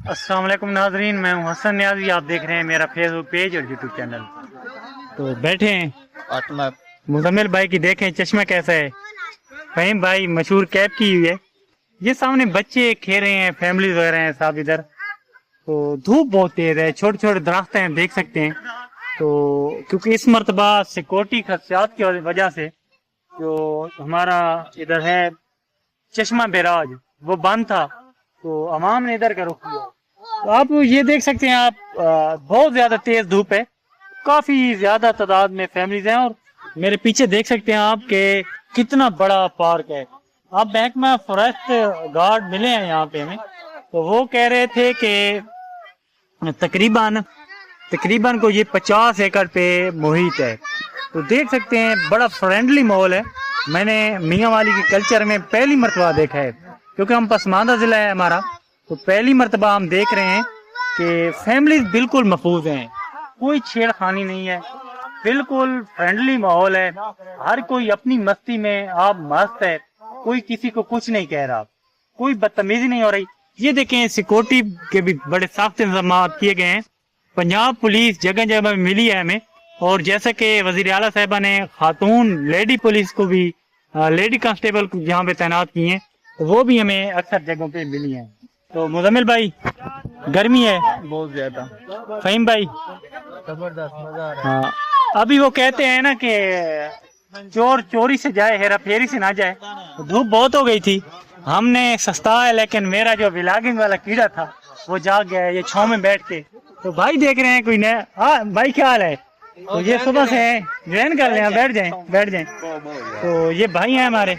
अस्सलाम वालेकुम नाजरीन, मैं हूं हसन न्याजी। आप देख रहे हैं मेरा फेसबुक पेज और यूट्यूब चैनल। तो बैठे हैं मुजम्मिल भाई की, देखें चश्मा कैसा है। फहीम भाई मशहूर कैप की हुई है। ये सामने बच्चे खेल रहे हैं, फैमिली वगैरह हैं साथ इधर। तो धूप बहुत तेज है, छोटे छोटे दरख्त हैं, देख सकते हैं। तो क्योंकि इस मरतबा सिक्योरिटी खदशात की वजह से जो हमारा इधर है चश्मा बैराज वो बंद था, तो अवाम ने इधर का रुख किया। तो आप ये देख सकते हैं, आप बहुत ज्यादा तेज धूप है, काफी ज्यादा तादाद में फैमिलीज हैं। और मेरे पीछे देख सकते हैं आप के कितना बड़ा पार्क है। आप बैंक में फॉरेस्ट गार्ड मिले हैं यहाँ पे हमें, तो वो कह रहे थे कि तकरीबन को ये 50 एकड़ पे मुहित है। तो देख सकते हैं बड़ा फ्रेंडली माहौल है। मैंने मियाँ वाली के कल्चर में पहली मरतबा देखा है, क्योंकि हम पसमानदा जिला है हमारा, तो पहली मरतबा हम देख रहे हैं कि फैमिली बिल्कुल महफूज हैं, कोई छेड़खानी नहीं है, बिल्कुल फ्रेंडली माहौल है। हर कोई अपनी मस्ती में आप मस्त है, कोई किसी को कुछ नहीं कह रहा, कोई बदतमीजी नहीं हो रही। ये देखें सिक्योरिटी के भी बड़े सख्त इंतजाम किए गए हैं। पंजाब पुलिस जगह जगह मिली है हमें, और जैसे कि वजीर आला साहिबा ने खातून लेडी पुलिस को भी लेडी कांस्टेबल को यहाँ पे तैनात की हैं, तो वो भी हमें अक्सर जगहों पे मिली हैं। तो मुजम्मिल भाई गर्मी है बहुत ज्यादा। फहीम भाई जबरदस्त मजा आ रहा है। हाँ, अभी वो कहते हैं ना कि चोर चोरी से जाए हेरा फेरी से ना जाए। धूप बहुत हो गई थी, हमने सस्ता है, लेकिन मेरा जो व्लॉगिंग वाला कीड़ा था वो जाग गया है ये छांव में बैठ के। तो भाई देख रहे हैं कोई नया। हाँ भाई क्या हाल है? तो ये सुबह से ज्वाइन कर लें, बैठ जाएं। तो ये भाई हैं हमारे,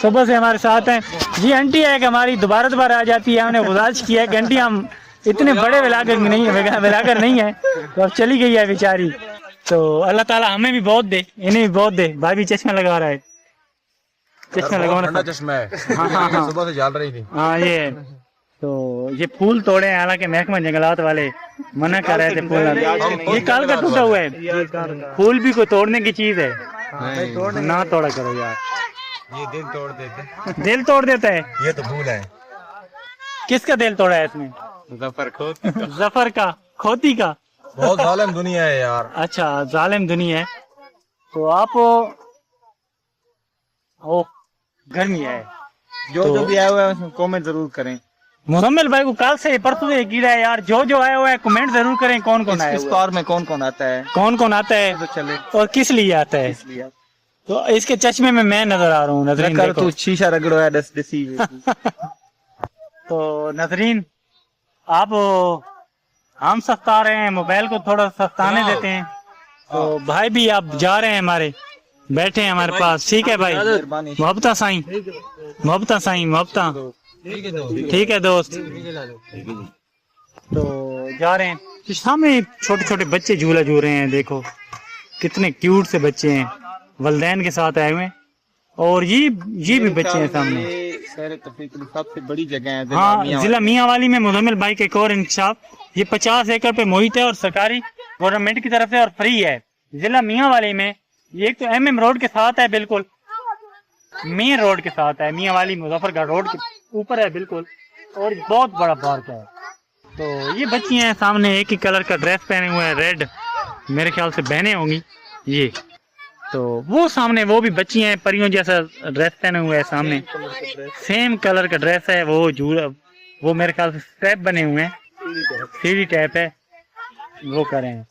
सुबह से हमारे साथ हैं। जी आंटी है कि हमारी दोबारा आ जाती है, हमने गुजारिश किया है कि आंटी हम इतने बड़े व्लॉगर नहीं है, तो अब चली गई है बेचारी। तो अल्लाह ताला हमें भी बहुत दे, इन्हें भी बहुत दे। भाई भी चश्मा लगा रहा है, चश्मा लगाना चश्मा है। हाँ सुबह से जल रही थी। हाँ ये तो ये फूल तोड़े हैं, हालांकि महकमा जंगलात वाले मना कर रहे थे फूल। ये काल का टूटा हुआ है, फूल भी कोई तोड़ने की चीज है, ना तोड़ा करो यार। ये दिल तोड़ देते। दिल तोड़ देता है। ये तो फूल है। किसका दिल तोड़ा है इसमें? जफर का, खोती का। बहुत जालिम दुनिया है यार। अच्छा जालिम दुनिया है। तो आप ओ गर्मी है, जो भी आया हुआ है उसमें कमेंट जरूर करें। मुजम्मिल भाई को कल से परसों से कीड़ा है यार, जो आया हुआ है कमेंट जरूर करें। कौन कौन आया इस पार में कौन कौन आता है, तो चले और किस लिए आता है? इसलिए तो इसके चश्मे में मैं नजर आ रहा हूँ नजरीन, देखो। तू शीशा रगड़ो है दस दसी। तो नजरीन आप हम सस्ता रहे हैं, मोबाइल को थोड़ा सस्ताने देते हैं। तो भाई भी आप जा रहे हैं, हमारे बैठे हैं हमारे पास। ठीक है भाई, मोहब्बता साईं, मोहब्बता। ठीक है दोस्त। तो जा रहे हैं, सामने छोटे छोटे बच्चे झूला झूल रहे हैं, देखो कितने क्यूट से बच्चे हैं, वलदैन के साथ आए हुए हैं। और ये भी बच्चे हैं सामने। सबसे बड़ी जगह है हाँ, जिला मियाँ वाली में मुजम्मिल भाई के एक और इंकशाफ। ये 50 एकड़ पे मुहित है और सरकारी गवर्नमेंट की तरफ से और फ्री है। जिला मियाँ वाली में ये एक तो MM रोड के साथ है, बिल्कुल मेन रोड के साथ है, मियाँ वाली मुजफ्फरगढ़ रोड के ऊपर है बिल्कुल, और बहुत बड़ा पार्क है। तो ये बच्ची हैं सामने, एक ही कलर का ड्रेस पहने हुए हैं, रेड, मेरे ख्याल से बहनें होंगी ये। तो वो सामने वो भी बच्ची हैं, परियों जैसा ड्रेस पहने हुए हैं, सामने सेम कलर का ड्रेस है। वो मेरे ख्याल से स्टेप बने हुए हैं, सीढ़ी टाइप है, वो करें।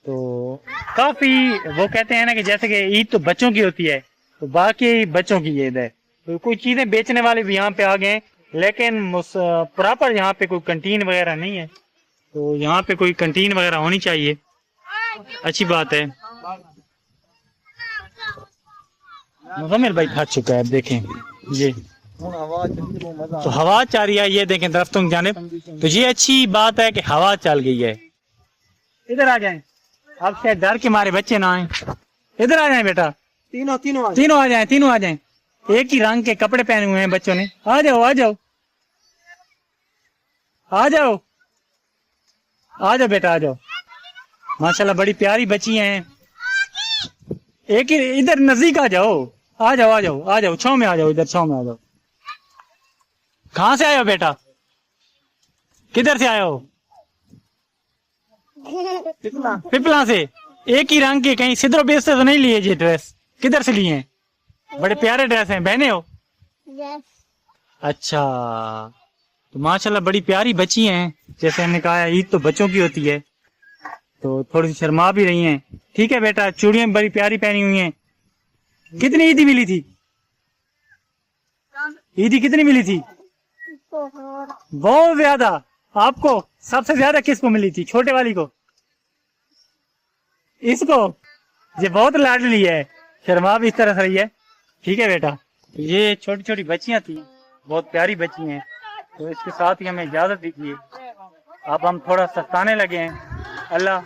तो काफी वो कहते हैं ना कि जैसे कि ईद तो बच्चों की होती है, तो बाकी बच्चों की ईद है। तो कोई चीजें बेचने वाले भी यहाँ पे आ गए, लेकिन प्रॉपर यहाँ पे कोई कंटीन वगैरह नहीं है। तो यहाँ पे कोई कंटीन वगैरह होनी चाहिए, अच्छी बात है। मुजम्मिल भाई थक चुका है, अब देखें ये तो हवा चल रही है, ये देखें दरख्तों की जानिब। तो ये अच्छी बात है कि हवा चल गई है। इधर आ जाएं, अब शायद डर के मारे बच्चे ना आए। इधर आ जाएं बेटा, तीनों आ जाएं। एक ही रंग के कपड़े पहने हुए हैं बच्चों ने। आ जाओ बेटा, आ जाओ। माशाल्लाह बड़ी प्यारी बच्ची हैं। एक ही इधर नजदीक आ जाओ, छांव में आ जाओ, इधर छांव में आ जाओ। कहाँ से आए हो बेटा? किधर से आए हो? पिपला से। एक ही रंग के, कहीं सिद्धरो बेस से तो नहीं लिए ये ड्रेस? किधर से लिए हैं? बड़े प्यारे ड्रेस हैं, बहने हो? अच्छा, तो माशाल्लाह बड़ी प्यारी बच्ची हैं। जैसे हमने कहा ईद तो बच्चों की होती है, तो थोड़ी सी शर्मा भी रही हैं। ठीक है बेटा, चूड़ियां बड़ी प्यारी पहनी हुई हैं। कितनी ईदी मिली थी? ईदी कितनी मिली थी? बहुत ज्यादा। आपको सबसे ज्यादा किसको मिली थी? छोटे वाली को? इसको? ये बहुत लाडली है, शर्मा भी इस तरह से रही है। ठीक है बेटा, ये छोटी छोटी बच्चियां थी, बहुत प्यारी बच्ची हैं। तो इसके साथ ही हमें इजाजत दीजिए, अब हम थोड़ा सस्ताने लगे हैं। अल्लाह